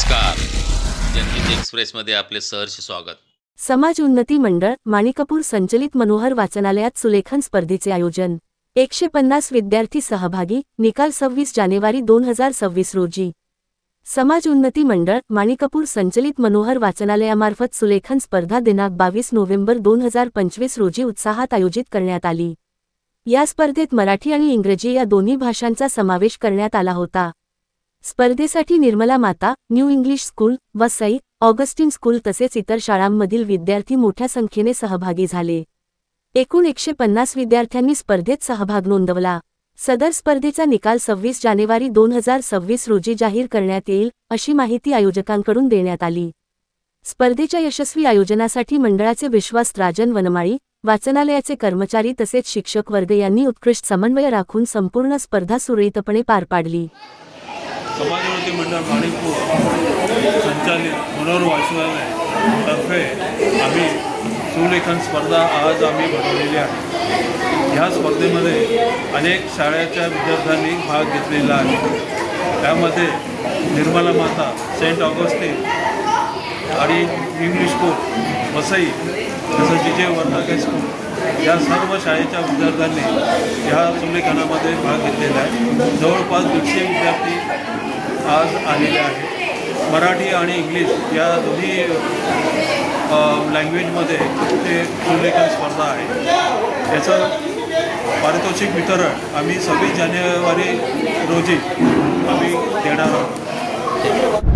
नमस्कार. जनहित एक्सप्रेसमध्ये आपले सहर्ष स्वागत. समाज उन्नती मंडळ माणिकपूर संचलित मनोहर वाचनालयात सुलेखन स्पर्धेचे आयोजन. 150 विद्यार्थी सहभागी. निकाल 26 जानेवारी 2026 रोजी. समाज उन्नती मंडळ माणिकपूर संचलित मनोहर वाचनालयामार्फत सुलेखन स्पर्धा दिनांक 22 नोव्हेंबर 2025 रोजी उत्साहात आयोजित करण्यात आली. या स्पर्धेत मराठी आणि इंग्रजी या दोन्ही भाषांचा समावेश करण्यात आला होता. स्पर्धेसाठी Nirmala Mata, New English School, Vasai, Augustine school तसेच इतर शाळांमधील विद्यार्थी मोठ्या संख्येने सहभागी झाले. एकूण 150 विद्यार्थ्यांनी स्पर्धेत सहभाग नोंदवला. सदर स्पर्धेचा निकाल 26 जानेवारी 2026 रोजी जाहीर करण्यात येईल, अशी माहिती आयोजकांकडून देण्यात आली. स्पर्धेच्या यशस्वी आयोजनासाठी मंडळाचे विश्वास राजन वनमाळी, वाचनालयाचे कर्मचारी तसेच शिक्षक वर्ग यांनी उत्कृष्ट समन्वय राखून संपूर्ण स्पर्धा सुरळीतपणे पार पाडली. समाज उन्नती मंडळ माणिकपूर संचालित मनोहर वाचनालय तर्फे आम्ही सुलेखन स्पर्धा आज आम्ही भरवलेली आहे. ह्या स्पर्धेमध्ये अनेक शाळेच्या विद्यार्थ्यांनी भाग घेतलेला आहे. त्यामध्ये निर्मला माता, सेंट ऑगस्टिन आणि इंग्लिश स्कूल, वसई तसंच जे वर्धाके स्कूल या सर्व शाळेच्या विद्यार्थ्यांनी ह्या सुलेखनामध्ये भाग घेतलेला आहे. जवळपास 150 विद्यार्थी आज आलेले आहेत. मराठी आणि इंग्लिश या दोन्ही लँग्वेजमध्ये ते सुलेखन स्पर्धा आहे. याचं पारितोषिक वितरण आम्ही 26 जानेवारी रोजी आम्ही देणार आहोत.